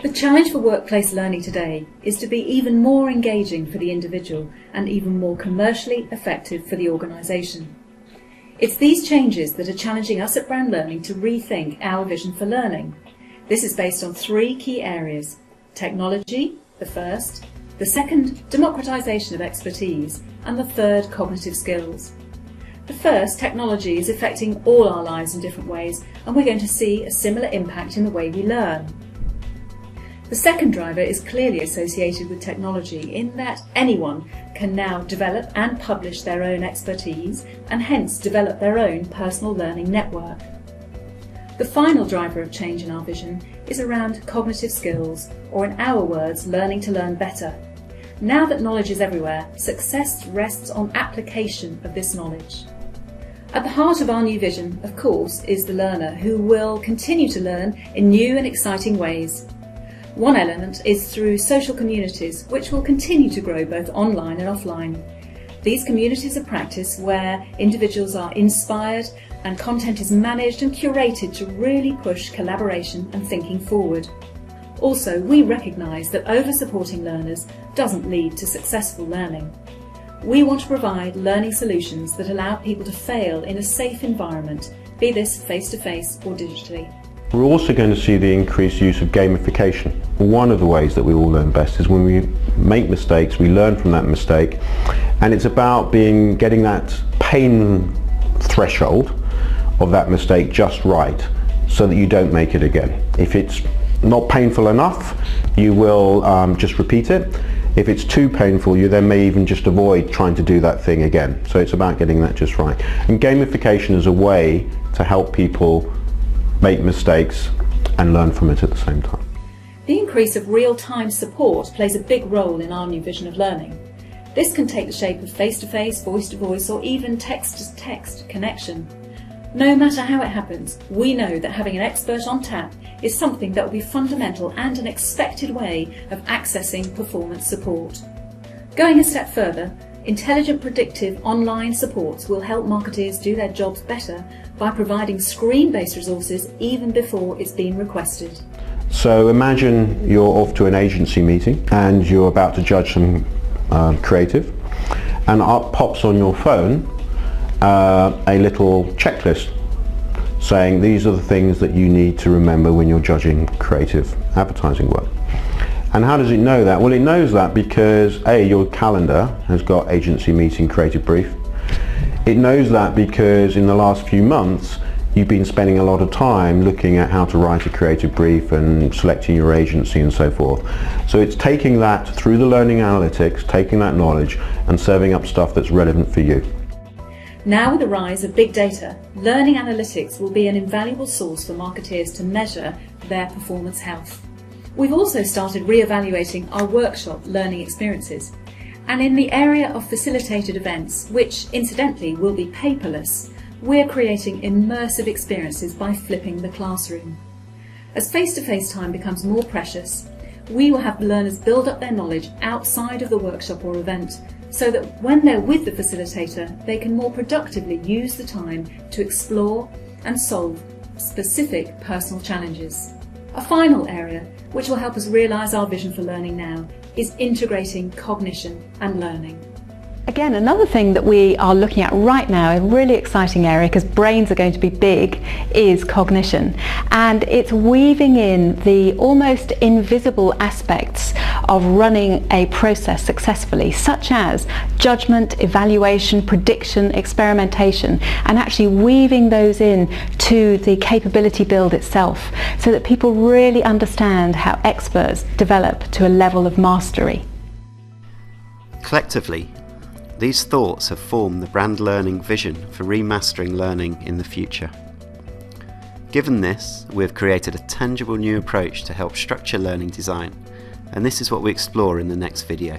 The challenge for workplace learning today is to be even more engaging for the individual and even more commercially effective for the organisation. It's these changes that are challenging us at Brand Learning to rethink our vision for learning. This is based on three key areas: technology, the first; the second, democratisation of expertise; and the third, cognitive skills. The first, technology, is affecting all our lives in different ways, and we're going to see a similar impact in the way we learn. The second driver is clearly associated with technology in that anyone can now develop and publish their own expertise and hence develop their own personal learning network. The final driver of change in our vision is around cognitive skills, or in our words, learning to learn better. Now that knowledge is everywhere, success rests on application of this knowledge. At the heart of our new vision, of course, is the learner, who will continue to learn in new and exciting ways. One element is through social communities, which will continue to grow both online and offline. These communities of practice where individuals are inspired and content is managed and curated to really push collaboration and thinking forward. Also, we recognise that over-supporting learners doesn't lead to successful learning. We want to provide learning solutions that allow people to fail in a safe environment, be this face-to-face or digitally. We're also going to see the increased use of gamification. One of the ways that we all learn best is when we make mistakes, we learn from that mistake, and it's about getting that pain threshold of that mistake just right so that you don't make it again. If it's not painful enough, you will just repeat it. If it's too painful, you then may even just avoid trying to do that thing again. So it's about getting that just right. And gamification is a way to help people make mistakes and learn from it at the same time. The increase of real-time support plays a big role in our new vision of learning. This can take the shape of face-to-face, voice-to-voice, or even text-to-text connection. No matter how it happens, we know that having an expert on tap is something that will be fundamental and an expected way of accessing performance support. Going a step further, intelligent predictive online supports will help marketeers do their jobs better by providing screen-based resources even before it's been requested. So imagine you're off to an agency meeting and you're about to judge some creative, and up pops on your phone a little checklist saying these are the things that you need to remember when you're judging creative advertising work. And how does it know that? Well, it knows that because A, your calendar has got agency meeting creative brief. It knows that because in the last few months you've been spending a lot of time looking at how to write a creative brief and selecting your agency and so forth. So it's taking that through the learning analytics, taking that knowledge and serving up stuff that's relevant for you. Now with the rise of big data, learning analytics will be an invaluable source for marketeers to measure their performance health. We've also started re-evaluating our workshop learning experiences. And in the area of facilitated events, which incidentally will be paperless, we're creating immersive experiences by flipping the classroom. As face-to-face time becomes more precious, we will have learners build up their knowledge outside of the workshop or event, so that when they're with the facilitator, they can more productively use the time to explore and solve specific personal challenges. A final area, which will help us realise our vision for learning now, is integrating cognition and learning. Again, another thing that we are looking at right now, a really exciting area because brains are going to be big, is cognition. And it's weaving in the almost invisible aspects of running a process successfully, such as judgment, evaluation, prediction, experimentation, and actually weaving those in to the capability build itself so that people really understand how experts develop to a level of mastery. Collectively, these thoughts have formed the Brand Learning vision for remastering learning in the future. Given this, we have created a tangible new approach to help structure learning design, and this is what we explore in the next video.